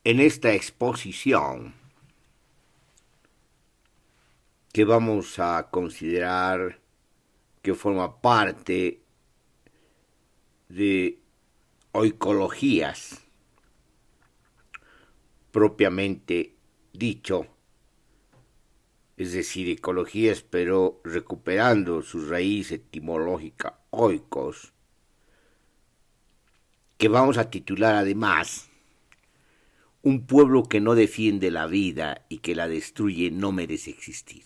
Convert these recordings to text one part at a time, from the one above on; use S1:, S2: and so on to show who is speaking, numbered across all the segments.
S1: En esta exposición que vamos a considerar que forma parte de oicologías propiamente dicho, es decir, ecologías, pero recuperando su raíz etimológica oikos, que vamos a titular además Un pueblo que no defiende la vida y que la destruye no merece existir.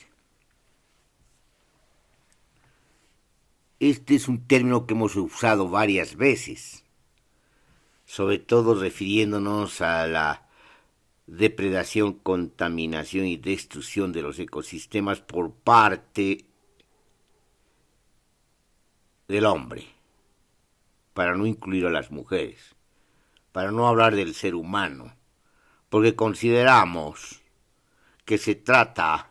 S1: Este es un término que hemos usado varias veces, sobre todo refiriéndonos a la depredación, contaminación y destrucción de los ecosistemas por parte del hombre, para no incluir a las mujeres, para no hablar del ser humano, porque consideramos que se trata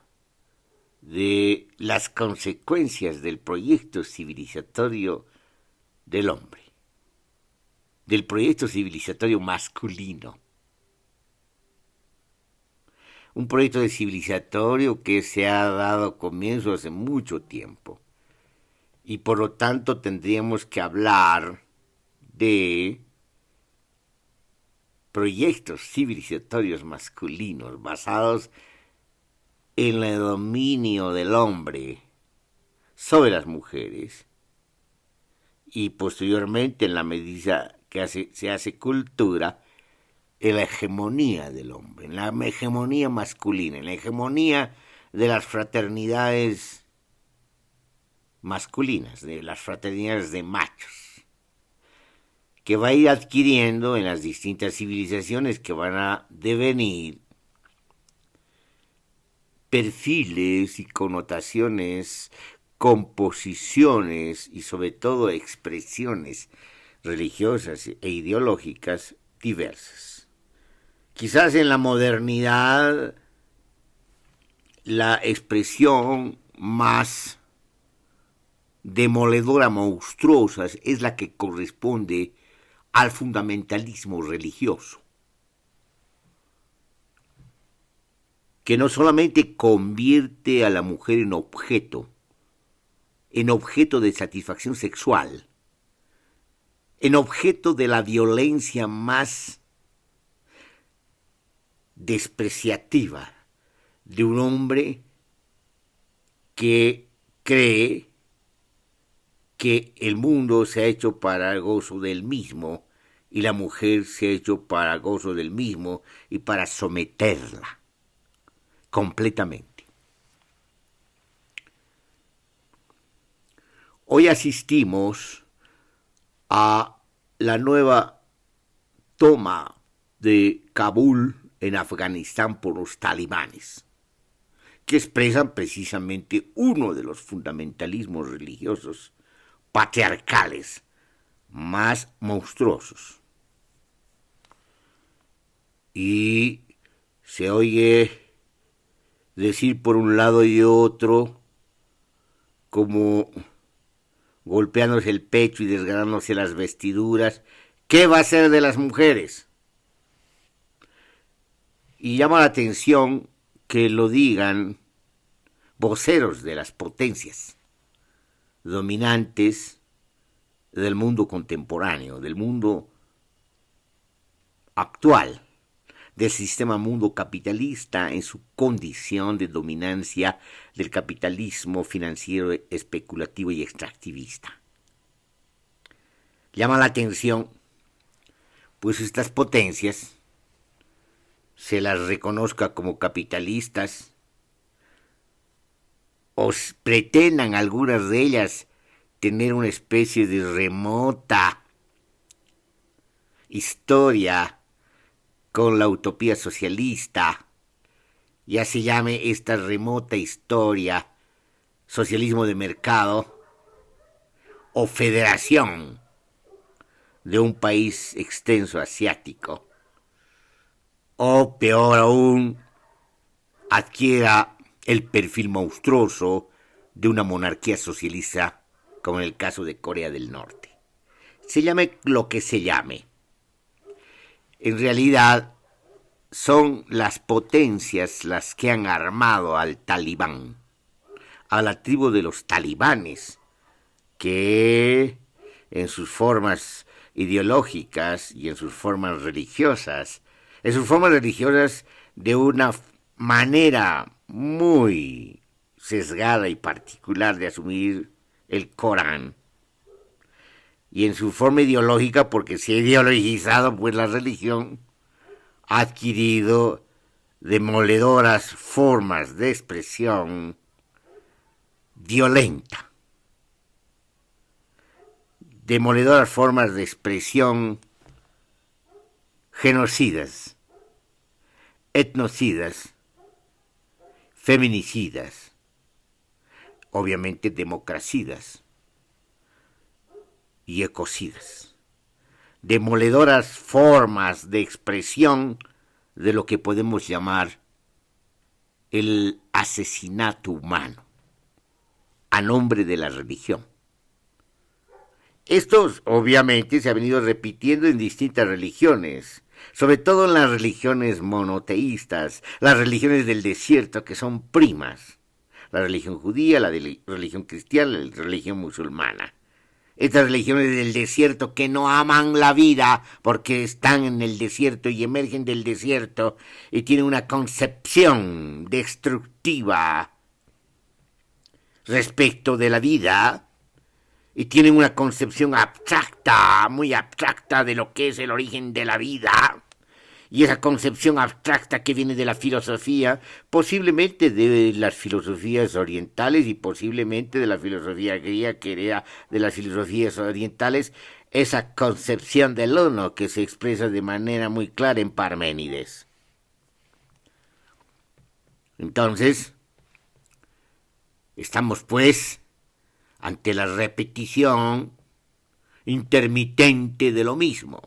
S1: de las consecuencias del proyecto civilizatorio del hombre, del proyecto civilizatorio masculino. Un proyecto civilizatorio que se ha dado comienzo hace mucho tiempo. Y por lo tanto tendríamos que hablar de proyectos civilizatorios masculinos basados en el dominio del hombre sobre las mujeres y posteriormente, en la medida que se hace cultura, en la hegemonía del hombre, en la hegemonía masculina, en la hegemonía de las fraternidades masculinas, de las fraternidades de machos, que va a ir adquiriendo en las distintas civilizaciones que van a devenir perfiles y connotaciones, composiciones y sobre todo expresiones religiosas e ideológicas diversas. Quizás en la modernidad la expresión más demoledora, monstruosa, es la que corresponde al fundamentalismo religioso, que no solamente convierte a la mujer en objeto de satisfacción sexual, en objeto de la violencia más despreciativa de un hombre que cree que el mundo se ha hecho para el gozo del mismo y la mujer se ha hecho para el gozo del mismo y para someterla completamente. Hoy asistimos a la nueva toma de Kabul en Afganistán por los talibanes, que expresan precisamente uno de los fundamentalismos religiosos patriarcales más monstruosos. Y se oye decir por un lado y otro, como golpeándose el pecho y desgarrándose las vestiduras, ¿qué va a ser de las mujeres? Y llama la atención que lo digan voceros de las potencias dominantes del mundo contemporáneo, del mundo actual, del sistema mundo capitalista en su condición de dominancia del capitalismo financiero, especulativo y extractivista. Llama la atención, pues estas potencias se las reconozca como capitalistas o pretendan algunas de ellas tener una especie de remota historia con la utopía socialista, ya se llame esta remota historia socialismo de mercado o federación de un país extenso asiático, o peor aún, adquiera el perfil monstruoso de una monarquía socialista, como en el caso de Corea del Norte. Se llame lo que se llame. En realidad, son las potencias las que han armado al talibán, a la tribu de los talibanes, que en sus formas ideológicas y en sus formas religiosas, de una manera muy sesgada y particular de asumir el Corán, y en su forma ideológica, porque se ha ideologizado pues la religión, ha adquirido demoledoras formas de expresión violenta, demoledoras formas de expresión genocidas, etnocidas, feminicidas, obviamente democracidas y ecocidas. Demoledoras formas de expresión de lo que podemos llamar el asesinato humano a nombre de la religión. Esto obviamente se ha venido repitiendo en distintas religiones, sobre todo en las religiones monoteístas, las religiones del desierto, que son primas: la religión judía, la religión cristiana, la religión musulmana. Estas religiones del desierto que no aman la vida porque están en el desierto y emergen del desierto y tienen una concepción destructiva respecto de la vida, y tienen una concepción abstracta, muy abstracta, de lo que es el origen de la vida. Y esa concepción abstracta que viene de la filosofía, posiblemente de las filosofías orientales y posiblemente de la filosofía griega, que era de las filosofías orientales, esa concepción del uno que se expresa de manera muy clara en Parménides. Entonces, estamos pues ante la repetición intermitente de lo mismo,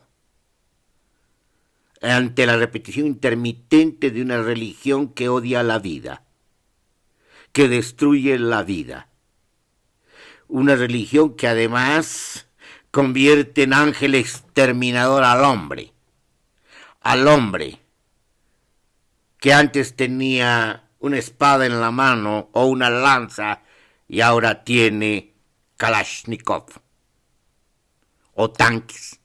S1: ante la repetición intermitente de una religión que odia la vida, que destruye la vida, una religión que además convierte en ángel exterminador al hombre que antes tenía una espada en la mano o una lanza y ahora tiene Kalashnikov o tanques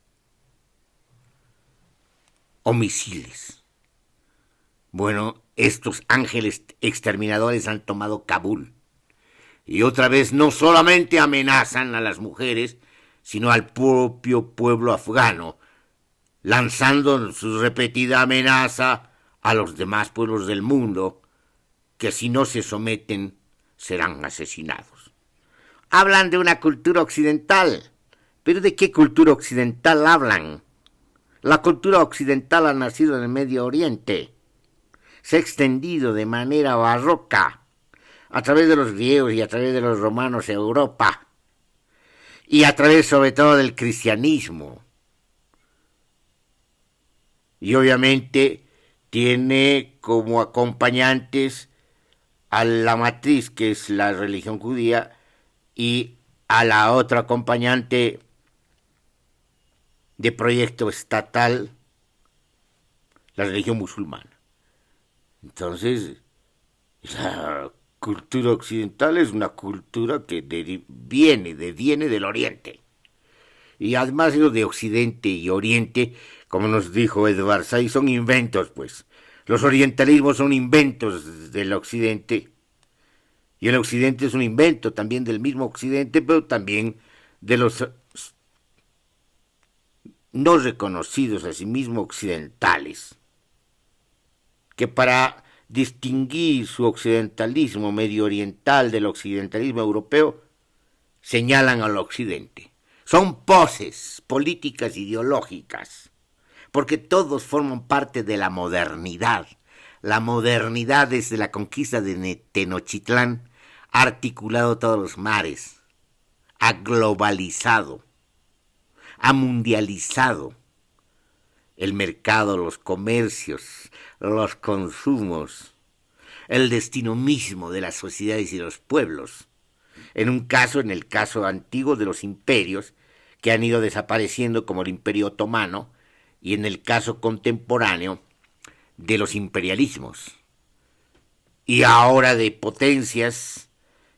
S1: o misiles. Bueno, estos ángeles exterminadores han tomado Kabul y otra vez no solamente amenazan a las mujeres, sino al propio pueblo afgano, lanzando su repetida amenaza a los demás pueblos del mundo, que si no se someten serán asesinados. Hablan de una cultura occidental, pero ¿de qué cultura occidental hablan? La cultura occidental ha nacido en el Medio Oriente, se ha extendido de manera barroca a través de los griegos y a través de los romanos a Europa, y a través sobre todo del cristianismo. Y obviamente tiene como acompañantes a la matriz, que es la religión judía, y a la otra acompañante de proyecto estatal, la religión musulmana. Entonces, la cultura occidental es una cultura que deviene del Oriente. Y además lo de Occidente y Oriente, como nos dijo Edward Said, son inventos, pues. Los orientalismos son inventos del Occidente, y el Occidente es un invento también del mismo Occidente, pero también de los no reconocidos a sí mismos occidentales, que para distinguir su occidentalismo medio oriental del occidentalismo europeo, señalan al Occidente. Son poses políticas ideológicas, porque todos forman parte de la modernidad. La modernidad desde la conquista de Tenochtitlán ha articulado todos los mares, ha globalizado, ha mundializado el mercado, los comercios, los consumos, el destino mismo de las sociedades y los pueblos. En el caso antiguo de los imperios, que han ido desapareciendo como el Imperio Otomano, y en el caso contemporáneo de los imperialismos y ahora de potencias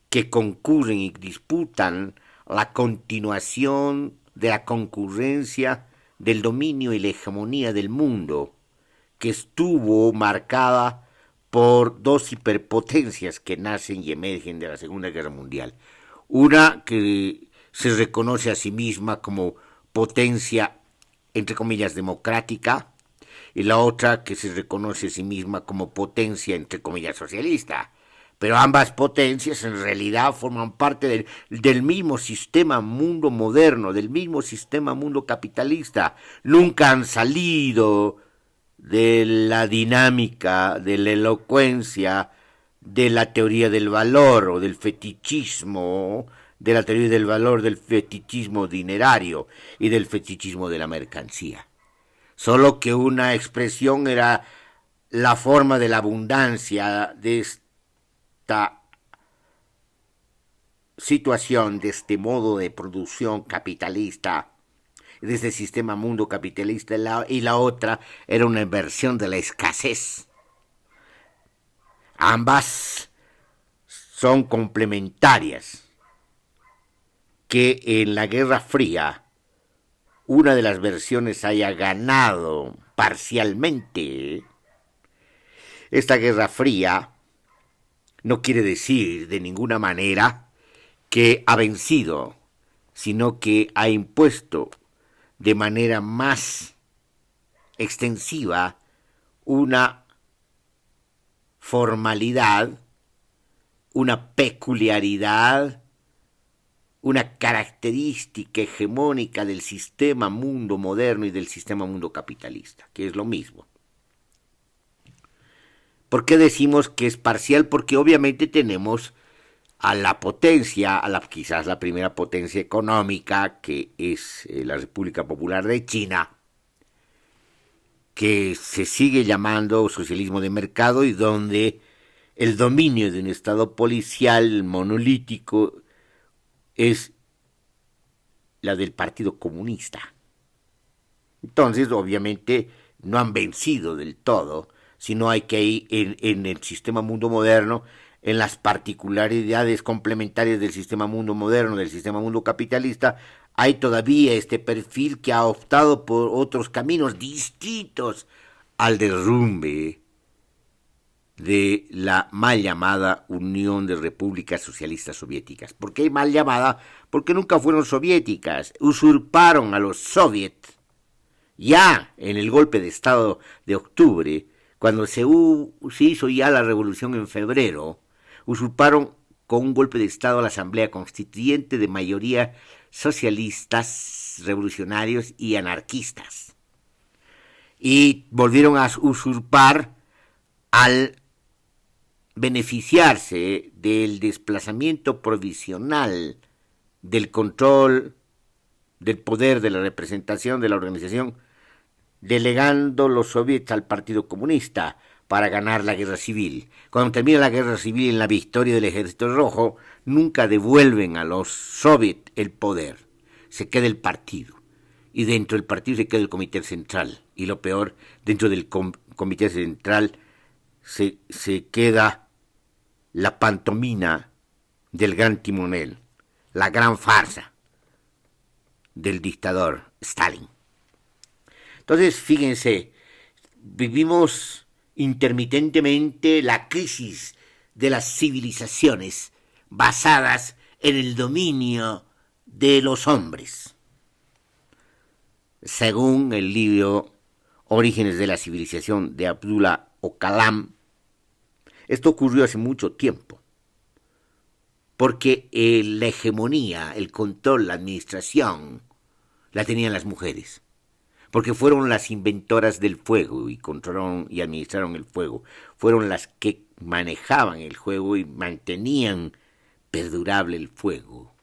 S1: que concurren y disputan la continuación de la concurrencia del dominio y la hegemonía del mundo, que estuvo marcada por dos hiperpotencias que nacen y emergen de la Segunda Guerra Mundial. Una que se reconoce a sí misma como potencia, entre comillas, democrática, y la otra que se reconoce a sí misma como potencia, entre comillas, socialista. Pero ambas potencias en realidad forman parte del mismo sistema mundo moderno, del mismo sistema mundo capitalista. Nunca han salido de la dinámica, de la elocuencia, de la teoría del valor o del fetichismo, de la teoría del valor del fetichismo dinerario y del fetichismo de la mercancía. Solo que una expresión era la forma de la abundancia de esta situación, de este modo de producción capitalista, de este sistema mundo capitalista, y la otra era una inversión de la escasez. Ambas son complementarias, que en la Guerra Fría una de las versiones haya ganado parcialmente. Esta Guerra Fría no quiere decir de ninguna manera que ha vencido, sino que ha impuesto de manera más extensiva una formalidad, una peculiaridad, una característica hegemónica del sistema mundo moderno y del sistema mundo capitalista, que es lo mismo. ¿Por qué decimos que es parcial? Porque obviamente tenemos a la potencia, quizás la primera potencia económica, que es la República Popular de China, que se sigue llamando socialismo de mercado y donde el dominio de un Estado policial monolítico es la del Partido Comunista. Entonces, obviamente, no han vencido del todo, sino hay que ir en el sistema mundo moderno, en las particularidades complementarias del sistema mundo moderno, del sistema mundo capitalista, hay todavía este perfil que ha optado por otros caminos distintos al derrumbe de la mal llamada Unión de Repúblicas Socialistas Soviéticas. ¿Por qué mal llamada? Porque nunca fueron soviéticas, usurparon a los soviets. Ya en el golpe de Estado de octubre, cuando se hizo ya la revolución en febrero, usurparon con un golpe de Estado a la Asamblea Constituyente de mayoría socialistas, revolucionarios y anarquistas. Y volvieron a usurpar al beneficiarse del desplazamiento provisional del control del poder de la representación de la organización, delegando los soviets al Partido Comunista para ganar la guerra civil. Cuando termina la guerra civil en la victoria del Ejército Rojo, nunca devuelven a los soviets el poder. Se queda el partido. Y dentro del partido se queda el Comité Central. Y lo peor, dentro del Comité Central se queda la pantomima del gran timonel, la gran farsa del dictador Stalin. Entonces, fíjense, vivimos intermitentemente la crisis de las civilizaciones basadas en el dominio de los hombres. Según el libro Orígenes de la Civilización de Abdullah Ocalam, esto ocurrió hace mucho tiempo, porque la hegemonía, el control, la administración, la tenían las mujeres, porque fueron las inventoras del fuego y controlaron y administraron el fuego, fueron las que manejaban el fuego y mantenían perdurable el fuego.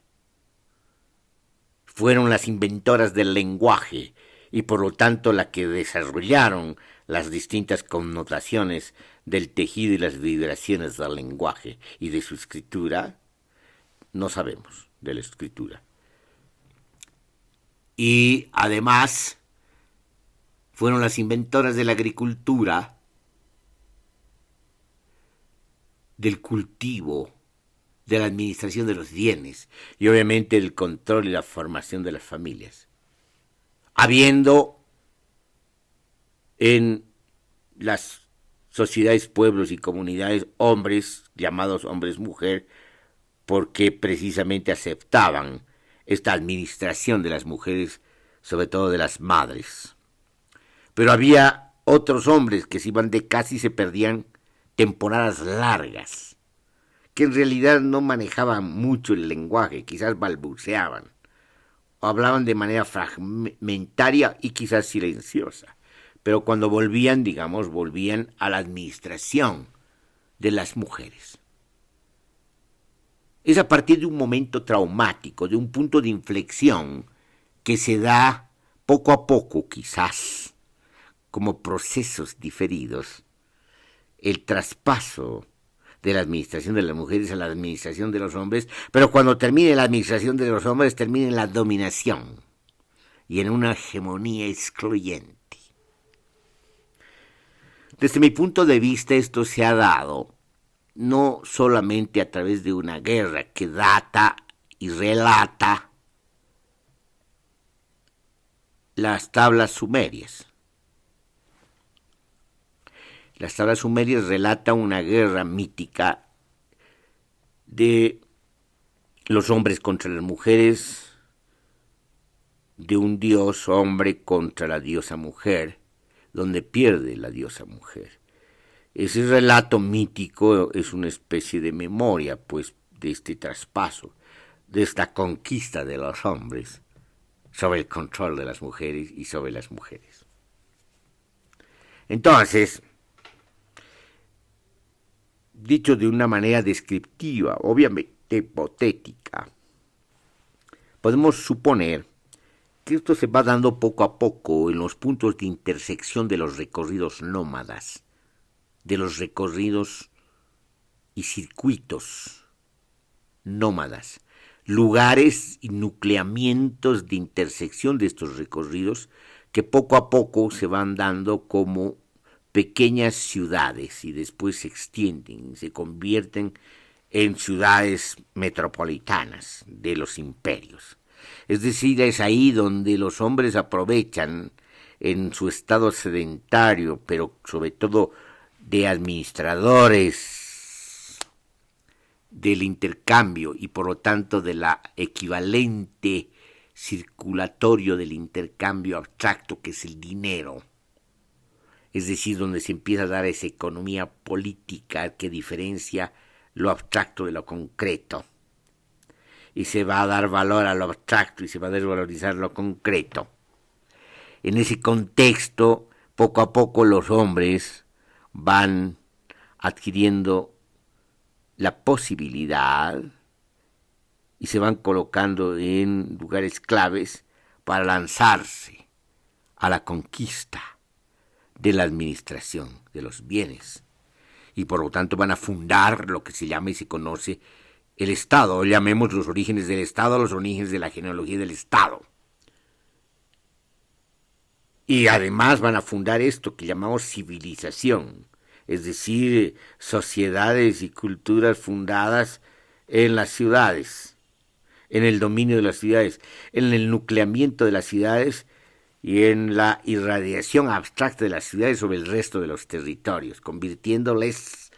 S1: Fueron las inventoras del lenguaje y por lo tanto las que desarrollaron las distintas connotaciones del tejido y las vibraciones del lenguaje y de su escritura. No sabemos de la escritura. Y además fueron las inventoras de la agricultura del cultivo, de la administración de los bienes y obviamente el control y la formación de las familias. Habiendo en las sociedades, pueblos y comunidades hombres, llamados hombres-mujer, porque precisamente aceptaban esta administración de las mujeres, sobre todo de las madres. Pero había otros hombres que se iban de casa y se perdían temporadas largas, que en realidad no manejaban mucho el lenguaje, quizás balbuceaban, o hablaban de manera fragmentaria y quizás silenciosa. Pero cuando volvían, digamos, volvían a la administración de las mujeres. Es a partir de un momento traumático, de un punto de inflexión que se da poco a poco, quizás, como procesos diferidos, el traspaso de la administración de las mujeres a la administración de los hombres, pero cuando termine la administración de los hombres, termine en la dominación y en una hegemonía excluyente. Desde mi punto de vista, esto se ha dado no solamente a través de una guerra que data y relata las tablas sumerias. Las tablas sumerias relatan una guerra mítica de los hombres contra las mujeres, de un dios hombre contra la diosa mujer, donde pierde la diosa mujer. Ese relato mítico es una especie de memoria, pues, de este traspaso, de esta conquista de los hombres sobre el control de las mujeres y sobre las mujeres. Entonces, dicho de una manera descriptiva, obviamente hipotética, podemos suponer que esto se va dando poco a poco en los puntos de intersección de los recorridos nómadas, de los recorridos y circuitos nómadas, lugares y nucleamientos de intersección de estos recorridos que poco a poco se van dando como pequeñas ciudades y después se extienden, se convierten en ciudades metropolitanas de los imperios. Es decir, es ahí donde los hombres aprovechan en su estado sedentario, pero sobre todo de administradores del intercambio y por lo tanto de la equivalente circulatorio del intercambio abstracto que es el dinero. Es decir, donde se empieza a dar esa economía política que diferencia lo abstracto de lo concreto. Y se va a dar valor a lo abstracto y se va a desvalorizar lo concreto. En ese contexto, poco a poco los hombres van adquiriendo la posibilidad y se van colocando en lugares claves para lanzarse a la conquista de la administración de los bienes. Y por lo tanto van a fundar lo que se llama y se conoce el Estado, llamemos los orígenes del Estado, los orígenes de la genealogía del Estado. Y además van a fundar esto que llamamos civilización, es decir, sociedades y culturas fundadas en las ciudades, en el dominio de las ciudades, en el nucleamiento de las ciudades y en la irradiación abstracta de las ciudades sobre el resto de los territorios, convirtiéndoles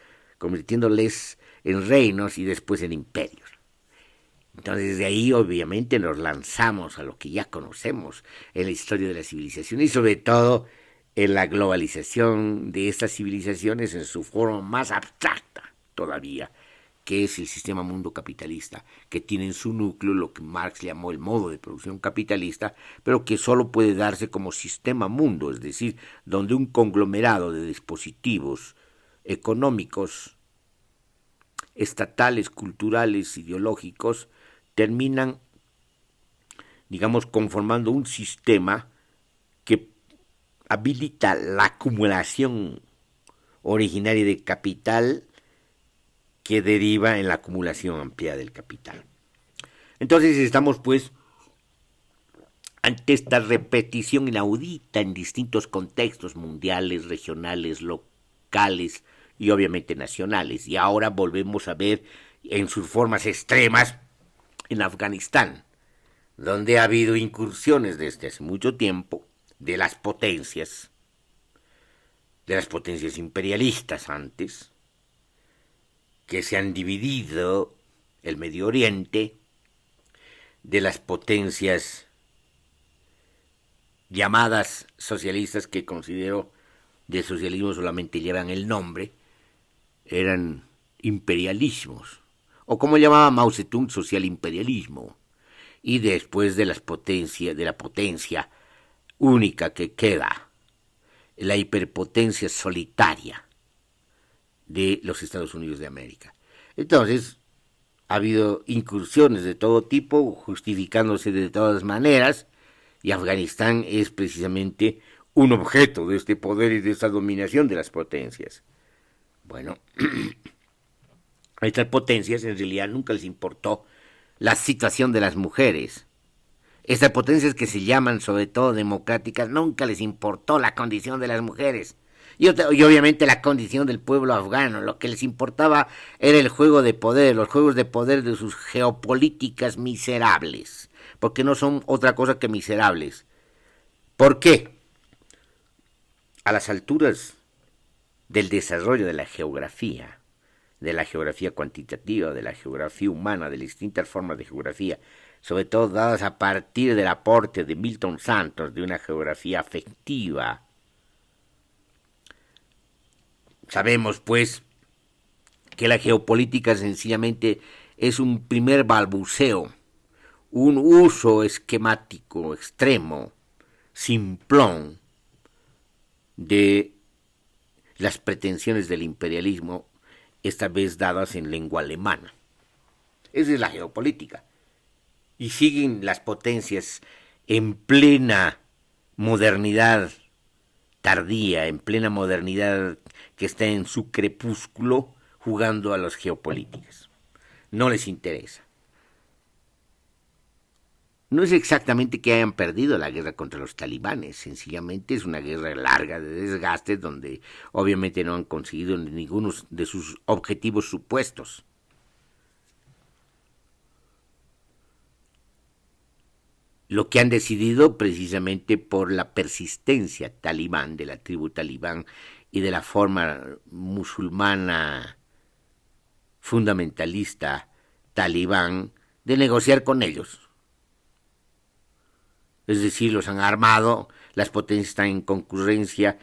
S1: en reinos y después en imperios. Entonces desde ahí obviamente nos lanzamos a lo que ya conocemos en la historia de la civilización y sobre todo en la globalización de estas civilizaciones en su forma más abstracta todavía, que es el sistema mundo capitalista, que tiene en su núcleo lo que Marx llamó el modo de producción capitalista, pero que solo puede darse como sistema mundo, es decir, donde un conglomerado de dispositivos económicos, estatales, culturales, ideológicos, terminan, digamos, conformando un sistema que habilita la acumulación originaria de capital que deriva en la acumulación amplia del capital. Entonces estamos, pues, ante esta repetición inaudita en distintos contextos mundiales, regionales, locales y obviamente nacionales. Y ahora volvemos a ver en sus formas extremas en Afganistán, donde ha habido incursiones desde hace mucho tiempo de las potencias imperialistas antes, que se han dividido el Medio Oriente, de las potencias llamadas socialistas, que considero de socialismo solamente llevan el nombre, eran imperialismos, o como llamaba Mao Zedong, social imperialismo, y después de la potencia única que queda, la hiperpotencia solitaria de los Estados Unidos de América. Entonces, ha habido incursiones de todo tipo, justificándose de todas maneras, y Afganistán es precisamente un objeto de este poder y de esta dominación de las potencias. Bueno, a estas potencias en realidad nunca les importó la situación de las mujeres. Estas potencias que se llaman sobre todo democráticas, nunca les importó la condición de las mujeres. Y obviamente la condición del pueblo afgano. Lo que les importaba era el juego de poder, los juegos de poder de sus geopolíticas miserables. Porque no son otra cosa que miserables. ¿Por qué? A las alturas del desarrollo de la geografía cuantitativa, de la geografía humana, de las distintas formas de geografía, sobre todo dadas a partir del aporte de Milton Santos, de una geografía afectiva. Sabemos, pues, que la geopolítica sencillamente es un primer balbuceo, un uso esquemático extremo, simplón, de las pretensiones del imperialismo, esta vez dadas en lengua alemana. Esa es la geopolítica. Y siguen las potencias en plena modernidad tardía, en plena modernidad que está en su crepúsculo, jugando a las geopolíticas. No les interesa. No es exactamente que hayan perdido la guerra contra los talibanes, sencillamente es una guerra larga de desgastes donde obviamente no han conseguido ninguno de sus objetivos supuestos. Lo que han decidido precisamente por la persistencia talibán, de la tribu talibán y de la forma musulmana fundamentalista talibán de negociar con ellos. Es decir, los han armado, las potencias están en concurrencia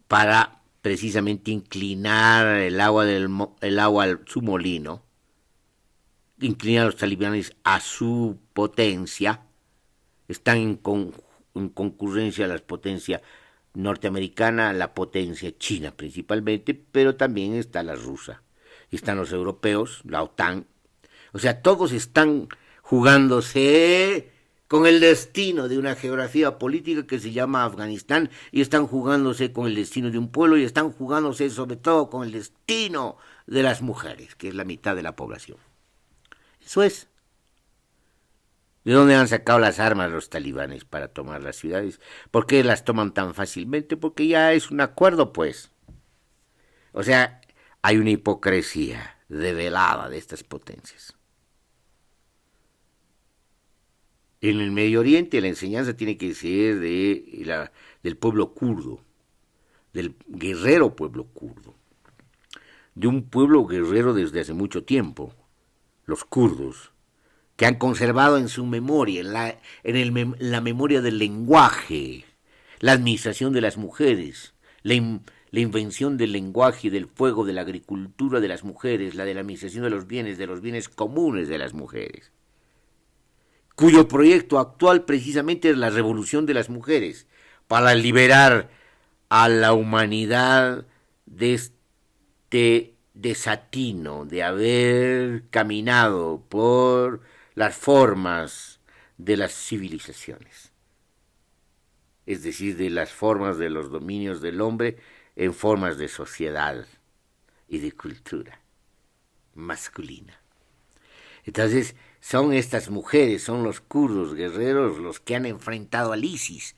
S1: para precisamente inclinar el agua a su molino, inclinar a los talibanes a su potencia. Están en concurrencia las potencias norteamericana, la potencia china principalmente, pero también está la rusa, están los europeos, la OTAN. O sea, todos están jugándose con el destino de una geografía política que se llama Afganistán, y están jugándose con el destino de un pueblo, y están jugándose sobre todo con el destino de las mujeres, que es la mitad de la población. Eso es. ¿De dónde han sacado las armas los talibanes para tomar las ciudades? ¿Por qué las toman tan fácilmente? Porque ya es un acuerdo, pues. O sea, hay una hipocresía develada de estas potencias. En el Medio Oriente la enseñanza tiene que ser del pueblo kurdo, del guerrero pueblo kurdo, de un pueblo guerrero desde hace mucho tiempo, los kurdos, que han conservado en su memoria, la memoria del lenguaje, la administración de las mujeres, la invención del lenguaje y del fuego, de la agricultura de las mujeres, la de la administración de los bienes comunes de las mujeres, cuyo proyecto actual precisamente es la revolución de las mujeres, para liberar a la humanidad de este desatino de haber caminado por las formas de las civilizaciones, es decir, de las formas de los dominios del hombre en formas de sociedad y de cultura masculina. Entonces, son estas mujeres, son los kurdos guerreros los que han enfrentado al ISIS,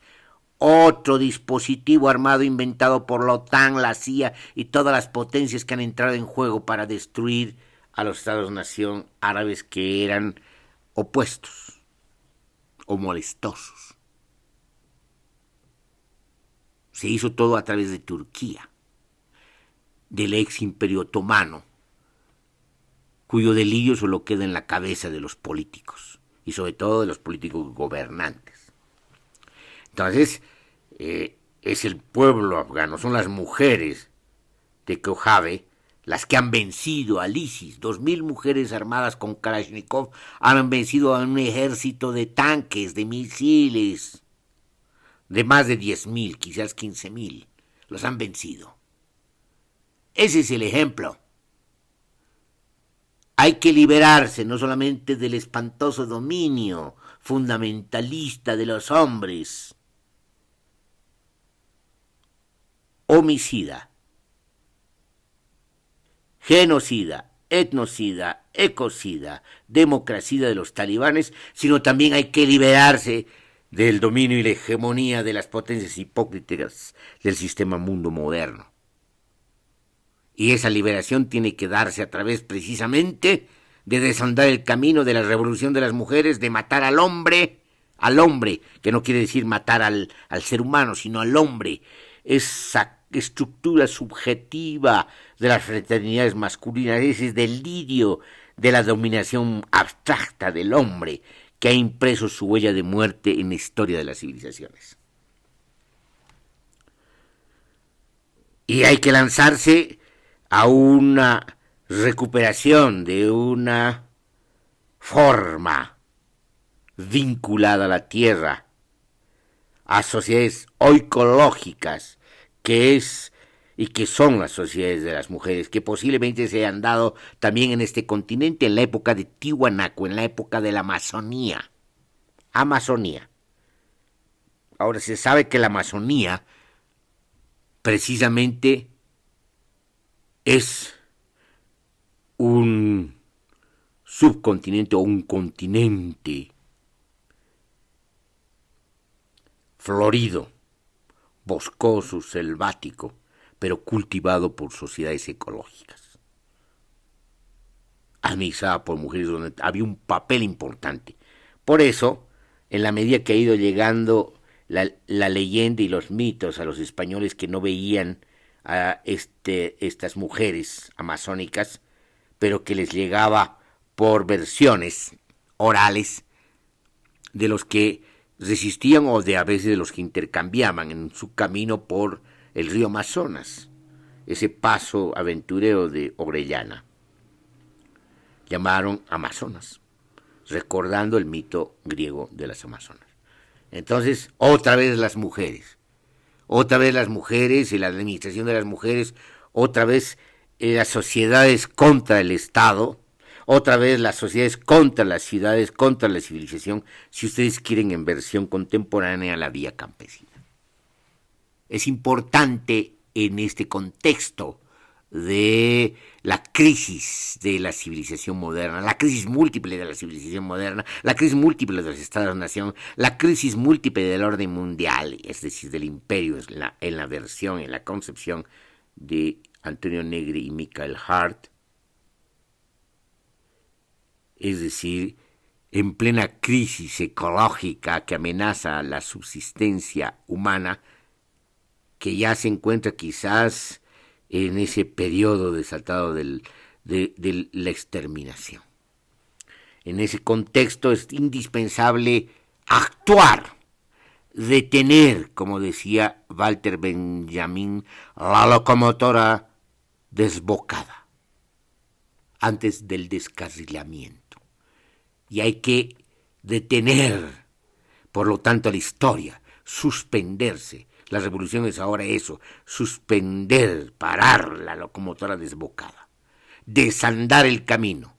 S1: otro dispositivo armado inventado por la OTAN, la CIA y todas las potencias que han entrado en juego para destruir a los Estados-nación árabes que eran opuestos o molestosos. Se hizo todo a través de Turquía, del ex imperio otomano, cuyo delirio solo queda en la cabeza de los políticos, y sobre todo de los políticos gobernantes. Entonces, es el pueblo afgano, son las mujeres de Kojave las que han vencido al ISIS. 2.000 mujeres armadas con Kalashnikov han vencido a un ejército de tanques, de misiles, de más de 10.000, quizás 15.000. Los han vencido. Ese es el ejemplo. Hay que liberarse no solamente del espantoso dominio fundamentalista de los hombres, homicida, genocida, etnocida, ecocida, democracida de los talibanes, sino también hay que liberarse del dominio y la hegemonía de las potencias hipócritas del sistema mundo moderno. Y esa liberación tiene que darse a través precisamente de desandar el camino de la revolución de las mujeres, de matar al hombre, que no quiere decir matar al ser humano, sino al hombre, esa estructura subjetiva de las fraternidades masculinas, ese delirio de la dominación abstracta del hombre que ha impreso su huella de muerte en la historia de las civilizaciones. Y hay que lanzarse a una recuperación de una forma vinculada a la tierra, a sociedades oicológicas, que es y que son las sociedades de las mujeres, que posiblemente se han dado también en este continente en la época de Tiwanaku, en la época de la Amazonía. Ahora se sabe que la Amazonía precisamente es un subcontinente o un continente florido, boscoso, selvático, pero cultivado por sociedades ecológicas, administrada por mujeres donde había un papel importante. Por eso, en la medida que ha ido llegando la leyenda y los mitos a los españoles que no veían a estas mujeres amazónicas, pero que les llegaba por versiones orales de los que resistían o de a veces de los que intercambiaban en su camino por el río Amazonas, ese paso aventurero de Orellana. Llamaron Amazonas, recordando el mito griego de las Amazonas. Entonces, otra vez las mujeres y la administración de las mujeres, otra vez las sociedades contra el Estado, otra vez las sociedades contra las ciudades, contra la civilización, si ustedes quieren en versión contemporánea la vía campesina. Es importante en este contexto de la crisis de la civilización moderna, la crisis múltiple de la civilización moderna, la crisis múltiple de los Estados-nación, la crisis múltiple del orden mundial, es decir, del imperio, en la versión, en la concepción de Antonio Negri y Michael Hart, es decir, en plena crisis ecológica que amenaza la subsistencia humana, que ya se encuentra quizás en ese periodo desatado de la exterminación. En ese contexto es indispensable actuar, detener, como decía Walter Benjamin, la locomotora desbocada antes del descarrilamiento. Y hay que detener, por lo tanto, la historia, suspenderse. La revolución es ahora eso, suspender, parar la locomotora desbocada, desandar el camino,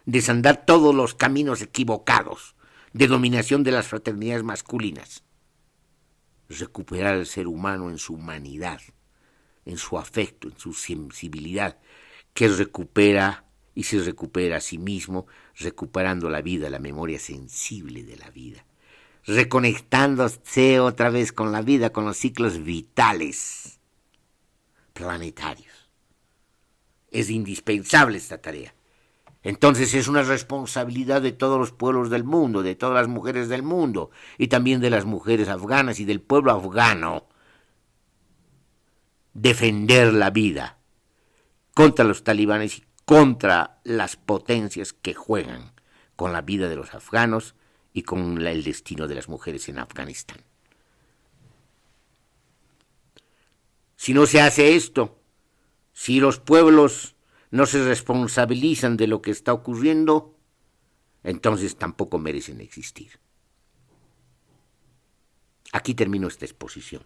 S1: desandar todos los caminos equivocados de dominación de las fraternidades masculinas, recuperar al ser humano en su humanidad, en su afecto, en su sensibilidad, que recupera y se recupera a sí mismo, recuperando la vida, la memoria sensible de la vida, reconectándose otra vez con la vida, con los ciclos vitales planetarios. Es indispensable esta tarea. Entonces es una responsabilidad de todos los pueblos del mundo, de todas las mujeres del mundo, y también de las mujeres afganas y del pueblo afgano, defender la vida contra los talibanes y contra las potencias que juegan con la vida de los afganos y con el destino de las mujeres en Afganistán. Si no se hace esto, si los pueblos no se responsabilizan de lo que está ocurriendo, entonces tampoco merecen existir. Aquí termino esta exposición.